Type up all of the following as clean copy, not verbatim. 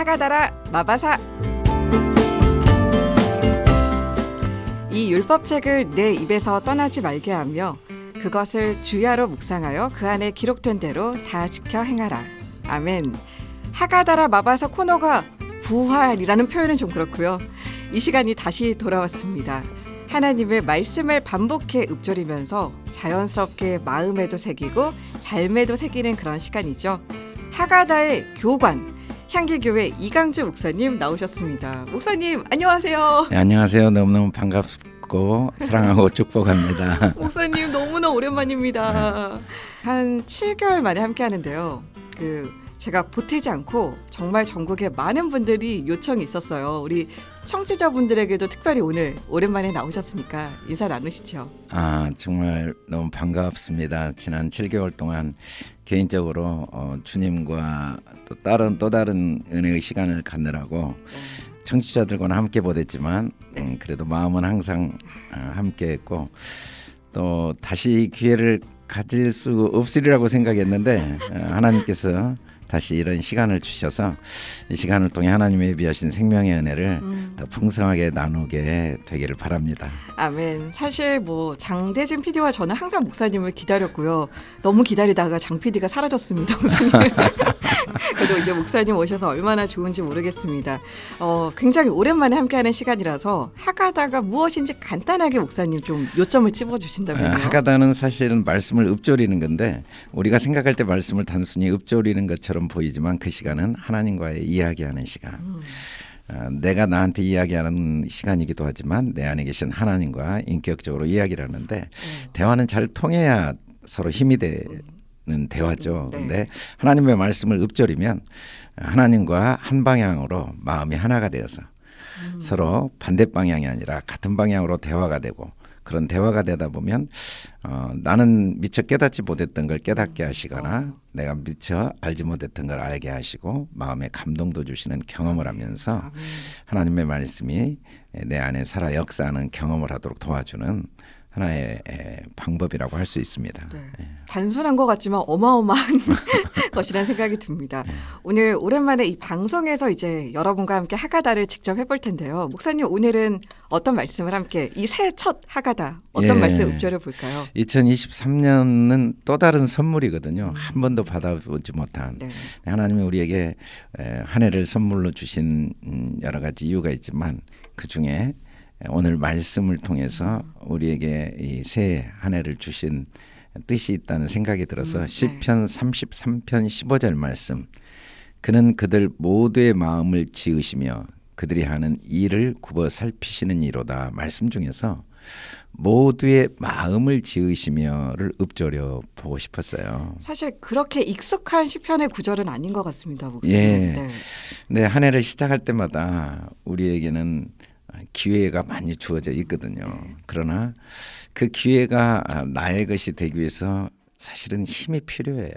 하가다라 마바사. 이 율법책을 내 입에서 떠나지 말게 하며 그것을 주야로 묵상하여 그 안에 기록된 대로 다 지켜 행하라. 아멘. 하가다라 마바사 코너가 부활이라는 표현은 좀 그렇고요. 이 시간이 다시 돌아왔습니다. 하나님의 말씀을 반복해 읊조리면서 자연스럽게 마음에도 새기고 삶에도 새기는 그런 시간이죠. 하가다의 교관, 향기교회 이강주 목사님 나오셨습니다. 목사님 안녕하세요. 네, 안녕하세요. 너무너무 반갑고 사랑하고 축복합니다. 목사님 너무나 오랜만입니다. 네. 한 7개월 만에 함께 하는데요. 제가 보태지 않고 정말 전국에 많은 분들이 요청이 있었어요. 우리 청취자분들에게도 특별히 오늘 오랜만에 나오셨으니까 인사 나누시죠. 정말 너무 반갑습니다. 지난 7개월 동안 개인적으로 주님과 또 다른 은혜의 시간을 갖느라고 청취자들과는 함께 보냈지만 그래도 마음은 항상 함께했고 또 다시 기회를 가질 수 없으리라고 생각했는데 하나님께서 다시 이런 시간을 주셔서 이 시간을 통해 하나님의 예비하신 생명의 은혜를 더 풍성하게 나누게 되기를 바랍니다. 아멘. 사실 장대진 PD와 저는 항상 목사님을 기다렸고요. 너무 기다리다가 장 PD가 사라졌습니다. 목사님. 그래도 이제 목사님 오셔서 얼마나 좋은지 모르겠습니다. 굉장히 오랜만에 함께하는 시간이라서 하가다가 무엇인지 간단하게 목사님 좀 요점을 찝어주신다면요. 하가다는 사실은 말씀을 읊조리는 건데 우리가 생각할 때 말씀을 단순히 읊조리는 것처럼 보이지만 그 시간은 하나님과의 이야기하는 시간. 내가 나한테 이야기하는 시간이기도 하지만 내 안에 계신 하나님과 인격적으로 이야기를 하는데 대화는 잘 통해야 서로 힘이 되는 대화죠. 근데 하나님의 말씀을 읊조리면 하나님과 한 방향으로 마음이 하나가 되어서 서로 반대 방향이 아니라 같은 방향으로 대화가 되고 그런 대화가 되다 보면 나는 미처 깨닫지 못했던 걸 깨닫게 하시거나 내가 미처 알지 못했던 걸 알게 하시고 마음에 감동도 주시는 경험을 하면서 하나님의 말씀이 내 안에 살아 역사하는 경험을 하도록 도와주는 하나의 방법이라고 할 수 있습니다. 네. 단순한 것 같지만 어마어마한 것이라는 생각이 듭니다. 오늘 오랜만에 이 방송에서 이제 여러분과 함께 하가다를 직접 해볼 텐데요. 목사님 오늘은 어떤 말씀을 함께 이 새해 첫 하가다 어떤 말씀 읊조려 볼까요? 2023년은 또 다른 선물이거든요. 한 번도 받아보지 못한 하나님이 우리에게 한 해를 선물로 주신 여러 가지 이유가 있지만 그중에 오늘 말씀을 통해서 우리에게 이 새 한 해를 주신 뜻이 있다는 생각이 들어서 시편 33편 15절 말씀 그는 그들 모두의 마음을 지으시며 그들이 하는 일을 굽어 살피시는 이로다 말씀 중에서 모두의 마음을 지으시며를 읊조려 보고 싶었어요. 사실 그렇게 익숙한 시편의 구절은 아닌 것 같습니다. 목사님. 네, 한 해를 시작할 때마다 우리에게는 기회가 많이 주어져 있거든요. 그러나 그 기회가 나의 것이 되기 위해서 사실은 힘이 필요해요.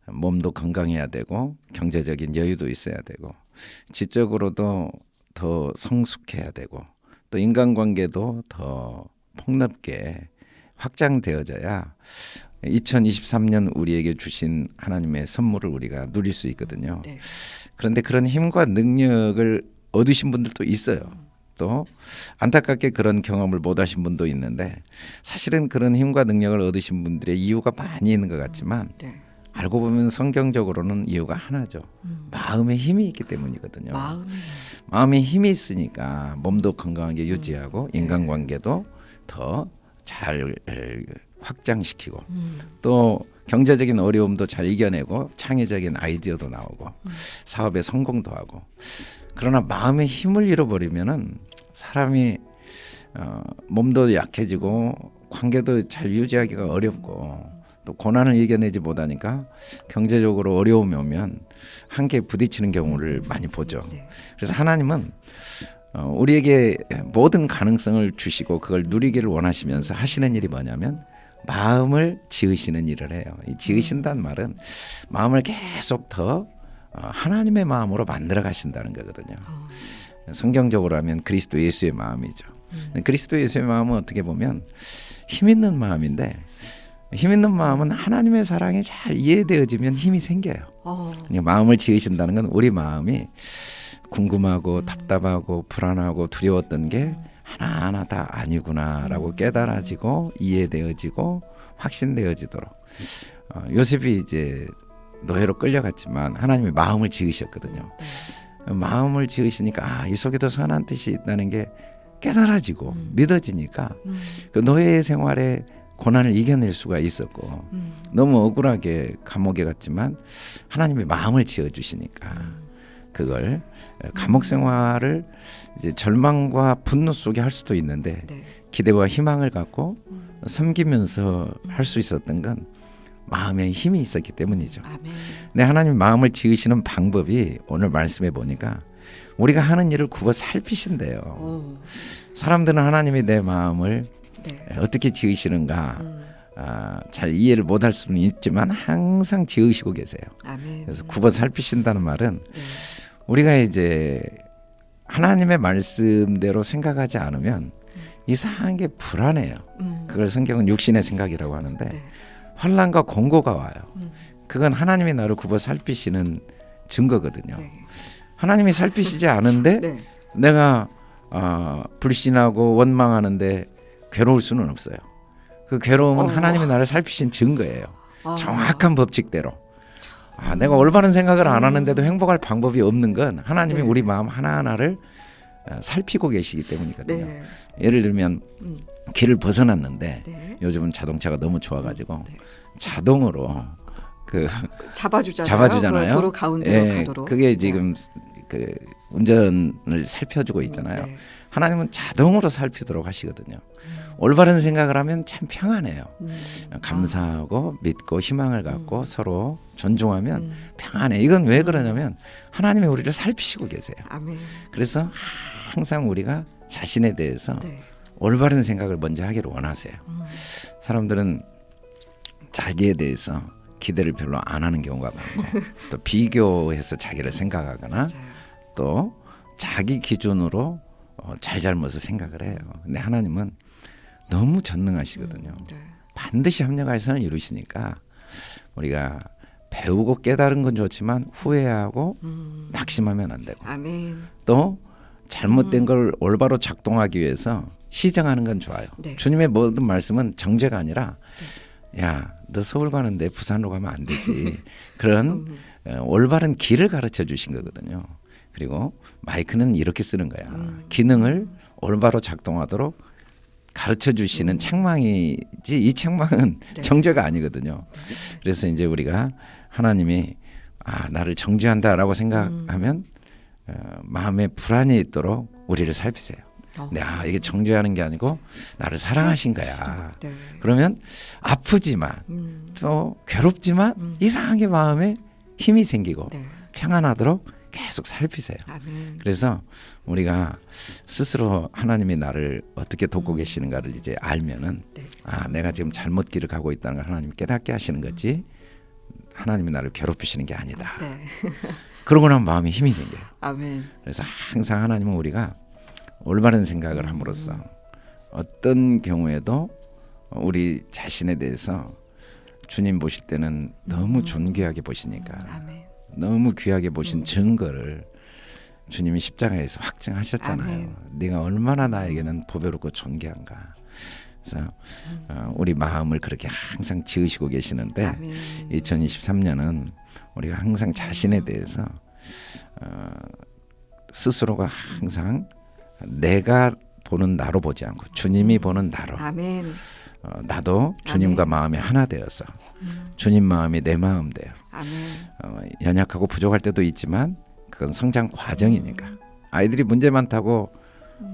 몸도 건강해야 되고 경제적인 여유도 있어야 되고 지적으로도 더 성숙해야 되고 또 인간관계도 더 폭넓게 확장되어져야 2023년 우리에게 주신 하나님의 선물을 우리가 누릴 수 있거든요. 그런데 그런 힘과 능력을 얻으신 분들도 있어요. 또 안타깝게 그런 경험을 못 하신 분도 있는데 사실은 그런 힘과 능력을 얻으신 분들의 이유가 많이 있는 것 같지만 알고 보면 성경적으로는 이유가 하나죠. 마음에 힘이 있기 때문이거든요. 마음에 힘이 있으니까 몸도 건강하게 유지하고 인간관계도 더 잘 확장시키고 또 경제적인 어려움도 잘 이겨내고 창의적인 아이디어도 나오고 사업에 성공도 하고 그러나 마음의 힘을 잃어버리면은 사람이 몸도 약해지고 관계도 잘 유지하기가 어렵고 또 고난을 이겨내지 못하니까 경제적으로 어려움이 오면 한계에 부딪히는 경우를 많이 보죠. 그래서 하나님은 우리에게 모든 가능성을 주시고 그걸 누리기를 원하시면서 하시는 일이 뭐냐면 마음을 지으시는 일을 해요. 이 지으신다는 말은 마음을 계속 더 하나님의 마음으로 만들어 가신다는 거거든요. 성경적으로 하면 그리스도 예수의 마음이죠. 그리스도 예수의 마음은 어떻게 보면 힘 있는 마음인데 힘 있는 마음은 하나님의 사랑이 잘 이해되어지면 힘이 생겨요. 그러니까 마음을 지으신다는 건 우리 마음이 궁금하고 답답하고 불안하고 두려웠던 게 하나하나 다 아니구나라고 깨달아지고 이해되어지고 확신되어지도록 요셉이 이제 노예로 끌려갔지만 하나님이 마음을 지으셨거든요. 마음을 지으시니까 이 속에도 선한 뜻이 있다는 게 깨달아지고 믿어지니까 그 노예 생활에 고난을 이겨낼 수가 있었고 너무 억울하게 감옥에 갔지만 하나님이 마음을 지어주시니까 그걸 감옥 생활을 이제 절망과 분노 속에 할 수도 있는데 네. 기대와 희망을 갖고 섬기면서 할 수 있었던 건 마음에 힘이 있었기 때문이죠. 아멘. 근데 하나님 마음을 지으시는 방법이 오늘 말씀해 보니까 우리가 하는 일을 굽어 살피신대요. 오. 사람들은 하나님이 내 마음을 네. 어떻게 지으시는가 잘 이해를 못할 수는 있지만 항상 지으시고 계세요. 아멘. 그래서 굽어 살피신다는 말은 네. 우리가 이제 하나님의 말씀대로 생각하지 않으면 이상한 게 불안해요. 그걸 성경은 육신의 생각이라고 하는데 네. 환난과 공고가 와요. 그건 하나님이 나를 굽어 살피시는 증거거든요. 네. 하나님이 살피시지 않은데 네. 내가 불신하고 원망하는데 괴로울 수는 없어요. 그 괴로움은 하나님이 나를 살피신 증거예요. 정확한 법칙대로. 내가 올바른 생각을 안 하는데도 행복할 방법이 없는 건 하나님이 네. 우리 마음 하나하나를 살피고 계시기 때문이거든요. 네. 예를 들면 길을 벗어났는데 네. 요즘은 자동차가 너무 좋아가지고 네. 자동으로 그 잡아주잖아요. 그 도로 가운데로 가도록. 그게 지금 그 운전을 살펴주고 있잖아요. 네. 하나님은 자동으로 살피도록 하시거든요. 올바른 생각을 하면 참 평안해요. 감사하고 믿고 희망을 갖고 서로 존중하면 평안해. 이건 왜 그러냐면 하나님이 우리를 살피시고 계세요. 아멘. 그래서 항상 우리가 자신에 대해서 네. 올바른 생각을 먼저 하기를 원하세요. 사람들은 자기에 대해서 기대를 별로 안 하는 경우가 많고 또 비교해서 자기를 생각하거나 맞아요. 또 자기 기준으로 잘잘못을 생각을 해요. 근데 하나님은 너무 전능하시거든요. 네. 반드시 합력할 선을 이루시니까 우리가 배우고 깨달은 건 좋지만 후회하고 낙심하면 안 되고 아멘. 또 잘못된 걸 올바로 작동하기 위해서 시정하는 건 좋아요. 네. 주님의 모든 말씀은 정죄가 아니라 야, 너 서울 가는데 부산으로 가면 안 되지. 그런 올바른 길을 가르쳐 주신 거거든요. 그리고 마이크는 이렇게 쓰는 거야. 기능을 올바로 작동하도록 가르쳐 주시는 책망이지 이 책망은 네. 정죄가 아니거든요. 그래서 이제 우리가 하나님이 나를 정죄한다라고 생각하면 마음에 불안이 있도록 우리를 살피세요. 네, 이게 정죄하는 게 아니고 나를 사랑하신 거야. 네. 그러면 아프지만 또 괴롭지만 이상하게 마음에 힘이 생기고 네. 평안하도록 계속 살피세요. 아멘. 그래서 우리가 스스로 하나님이 나를 어떻게 돕고 계시는가를 이제 알면은 네. 내가 지금 잘못 길을 가고 있다는 걸 하나님이 깨닫게 하시는 거지 하나님이 나를 괴롭히시는 게 아니다. 네. 그러고 나면 마음에 힘이 생겨요. 아멘. 그래서 항상 하나님은 우리가 올바른 생각을 함으로써 어떤 경우에도 우리 자신에 대해서 주님 보실 때는 너무 존귀하게 보시니까 아멘. 너무 귀하게 보신 증거를 주님이 십자가에서 확증하셨잖아요. 아멘. 네가 얼마나 나에게는 보배롭고 존귀한가. 그래서 우리 마음을 그렇게 항상 지으시고 계시는데 아멘. 2023년은 우리가 항상 자신에 대해서 스스로가 항상 내가 보는 나로 보지 않고 주님이 보는 나로 아멘. 나도 주님과 아멘. 마음이 하나 되어서 주님 마음이 내 마음 돼요. 아멘. 연약하고 부족할 때도 있지만 그건 성장 과정이니까 아이들이 문제 많다고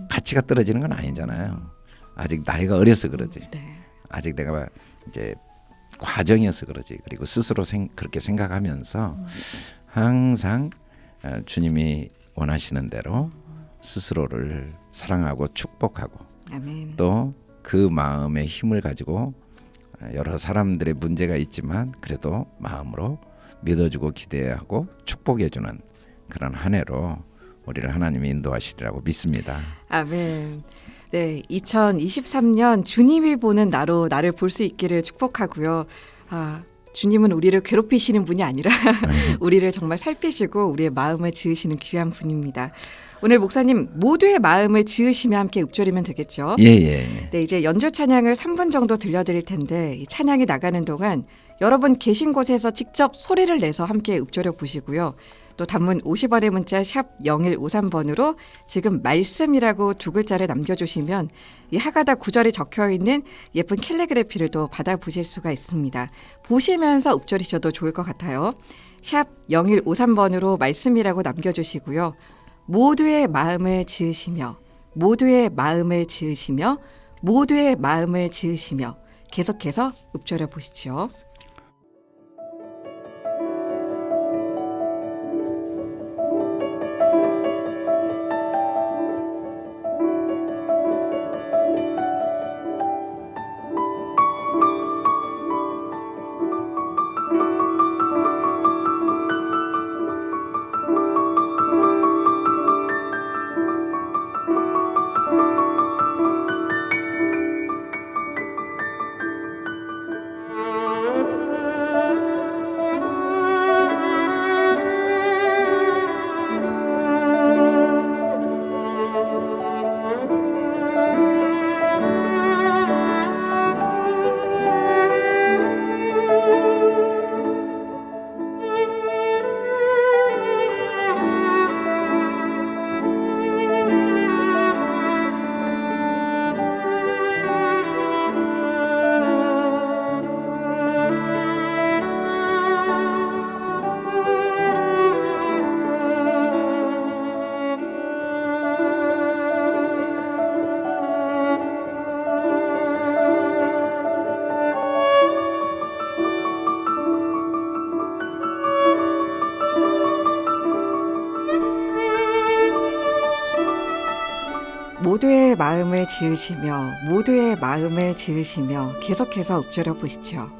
가치가 떨어지는 건 아니잖아요. 아직 나이가 어려서 그러지. 네. 아직 내가 이제 과정이어서 그러지. 그리고 스스로 그렇게 생각하면서 항상 주님이 원하시는 대로 스스로를 사랑하고 축복하고 아멘. 또 그 마음의 힘을 가지고 여러 사람들의 문제가 있지만 그래도 마음으로 믿어주고 기대하고 축복해주는 그런 한 해로 우리를 하나님이 인도하시리라고 믿습니다. 아멘. 네, 2023년 주님이 보는 나로 나를 볼 수 있기를 축복하고요. 주님은 우리를 괴롭히시는 분이 아니라 우리를 정말 살피시고 우리의 마음을 지으시는 귀한 분입니다. 오늘 목사님 모두의 마음을 지으시며 함께 읊조리면 되겠죠? 예. 네, 이제 연주 찬양을 3분 정도 들려드릴 텐데 이 찬양이 나가는 동안 여러분 계신 곳에서 직접 소리를 내서 함께 읊조려 보시고요. 또 단문 50원의 문자 샵 0153번으로 지금 말씀이라고 두 글자를 남겨주시면 이 하가다 구절이 적혀있는 예쁜 캘리그래피를 또 받아보실 수가 있습니다. 보시면서 읊조리셔도 좋을 것 같아요. 샵 0153번으로 말씀이라고 남겨주시고요. 모두의 마음을 지으시며 모두의 마음을 지으시며 모두의 마음을 지으시며 계속해서 읊조려 보시죠. 모두의 마음을 지으시며 모두의 마음을 지으시며 계속해서 읊조려 보시죠.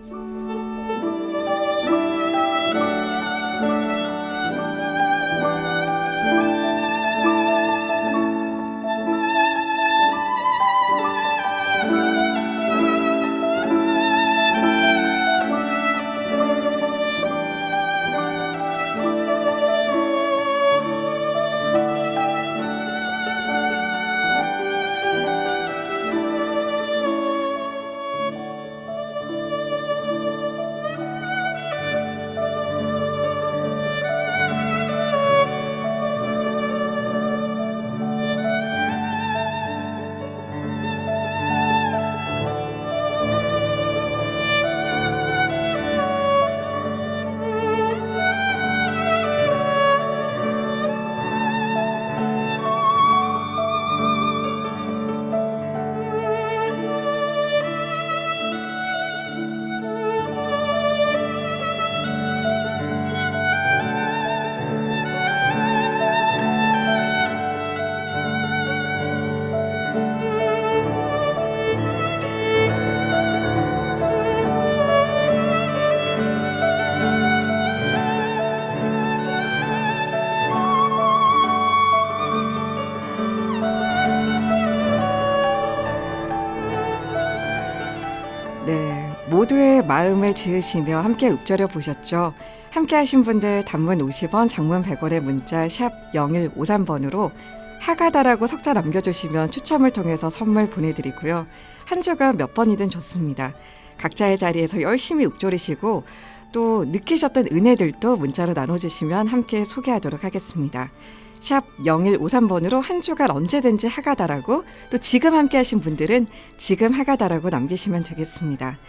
네, 모두의 마음을 지으시며 함께 읊조려 보셨죠. 함께 하신 분들 단문 50원, 장문 100원의 문자 샵 0153번으로 하가다라고 석자 남겨주시면 추첨을 통해서 선물 보내드리고요. 한 주가 몇 번이든 좋습니다. 각자의 자리에서 열심히 읊조리시고 또 느끼셨던 은혜들도 문자로 나눠주시면 함께 소개하도록 하겠습니다. 샵 0153번으로 한 주간 언제든지 하가다라고 또 지금 함께 하신 분들은 지금 하가다라고 남기시면 되겠습니다.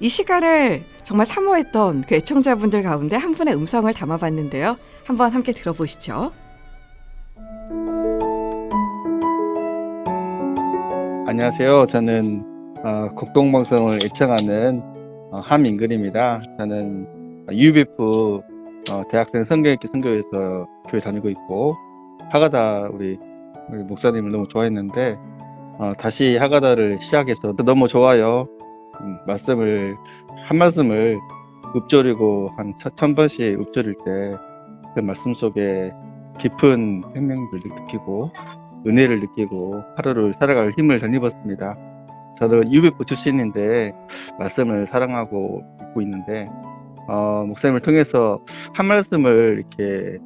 이 시간을 정말 사모했던 그 애청자분들 가운데 한 분의 음성을 담아봤는데요. 한번 함께 들어보시죠. 안녕하세요. 저는 국동방송을 애청하는 함인근입니다. 저는 UBF 대학생 선교학교 선교에서 교회 다니고 있고 하가다 우리 목사님을 너무 좋아했는데 다시 하가다를 시작해서 너무 좋아요. 한 말씀을 읊조리고 한 1000번씩 읊조릴 때 그 말씀 속에 깊은 생명들을 느끼고 은혜를 느끼고 하루를 살아갈 힘을 덧입었습니다. 저도 유배부 출신인데 말씀을 사랑하고 읽고 있는데 목사님을 통해서 한 말씀을 이렇게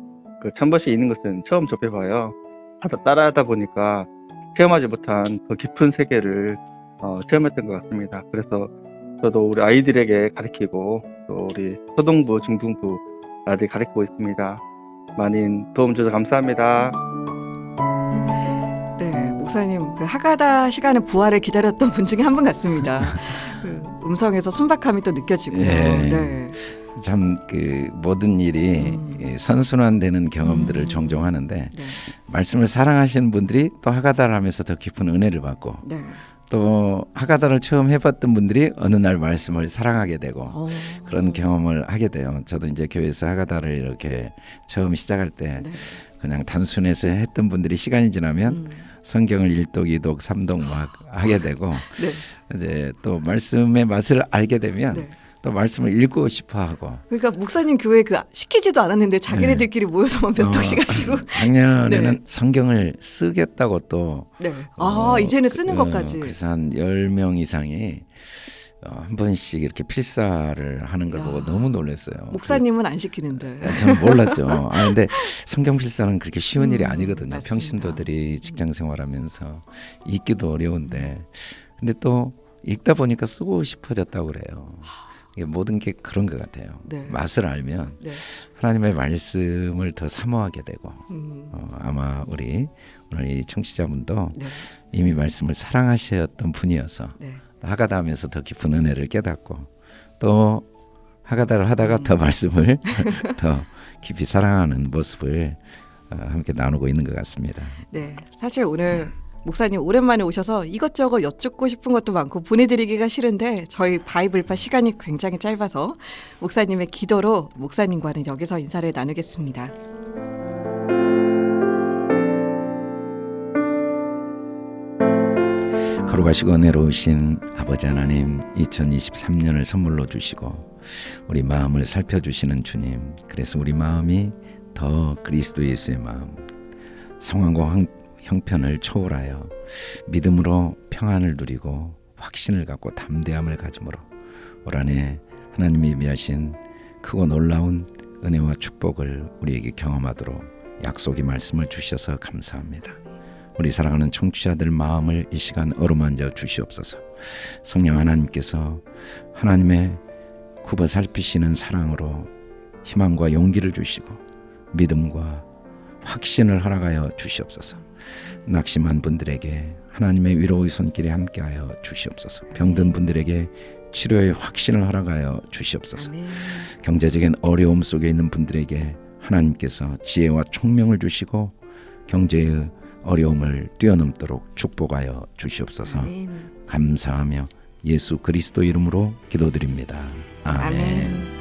그 천버시에 있는 것은 처음 접해봐요. 따라하다 보니까 체험하지 못한 더 깊은 세계를 체험했던 것 같습니다. 그래서 저도 우리 아이들에게 가르치고 또 우리 초등부, 중등부 아들 가르치고 있습니다. 많이 도움 주셔서 감사합니다. 네, 목사님 그 하가다 시간의 부활을 기다렸던 분 중에 한 분 같습니다. 그 음성에서 순박함이 또 느껴지고. 예. 네. 참 그 모든 일이 선순환되는 경험들을 종종 하는데 네. 말씀을 사랑하시는 분들이 또 하가다를 하면서 더 깊은 은혜를 받고 네. 또 하가다를 처음 해봤던 분들이 어느 날 말씀을 사랑하게 되고 그런 경험을 하게 돼요. 저도 이제 교회에서 하가다를 이렇게 처음 시작할 때 네. 그냥 단순해서 했던 분들이 시간이 지나면 성경을 1독, 2독, 3독 막 하게 되고 네. 이제 또 말씀의 맛을 알게 되면 네. 또 말씀을 읽고 싶어 하고. 그러니까 목사님 교회 그 시키지도 않았는데 자기네들끼리 모여서만 몇 독씩 하시고. 작년에는 네. 성경을 쓰겠다고 또 네. 이제는 쓰는 것까지. 그래서 한 10명 이상이 한 번씩 이렇게 필사를 하는 걸 보고 너무 놀랐어요. 목사님은 안 시키는데. 저는 몰랐죠. 근데 성경 필사는 그렇게 쉬운 일이 아니거든요. 맞습니다. 평신도들이 직장 생활하면서 읽기도 어려운데 근데 또 읽다 보니까 쓰고 싶어졌다고 그래요. 이게 모든 게 그런 것 같아요. 네. 맛을 알면 네. 하나님의 말씀을 더 사모하게 되고 아마 우리 오늘 이 청취자분도 네. 이미 말씀을 사랑하셨던 분이어서 네. 하가다 하면서 더 깊은 은혜를 깨닫고 또 하가다를 하다가 더 말씀을 더 깊이 사랑하는 모습을 함께 나누고 있는 것 같습니다. 네. 사실 오늘 목사님 오랜만에 오셔서 이것저것 여쭙고 싶은 것도 많고 보내드리기가 싫은데 저희 바이블파 시간이 굉장히 짧아서 목사님의 기도로 목사님과는 여기서 인사를 나누겠습니다. 거룩하시고 은혜로우신 아버지 하나님 2023년을 선물로 주시고 우리 마음을 살펴주시는 주님, 그래서 우리 마음이 더 그리스도 예수의 마음, 상황과 형편을 초월하여 믿음으로 평안을 누리고 확신을 갖고 담대함을 가짐으로 올 한해 하나님이 예비하신 크고 놀라운 은혜와 축복을 우리에게 경험하도록 약속의 말씀을 주셔서 감사합니다. 우리 사랑하는 청취자들 마음을 이 시간 어루만져 주시옵소서. 성령 하나님께서 하나님의 굽어 살피시는 사랑으로 희망과 용기를 주시고 믿음과 확신을 허락하여 주시옵소서. 낙심한 분들에게 하나님의 위로의 손길에 함께하여 주시옵소서. 병든 분들에게 치료의 확신을 허락하여 주시옵소서. 아멘. 경제적인 어려움 속에 있는 분들에게 하나님께서 지혜와 총명을 주시고 경제의 어려움을 뛰어넘도록 축복하여 주시옵소서. 아멘. 감사하며 예수 그리스도 이름으로 기도드립니다. 아멘. 아멘.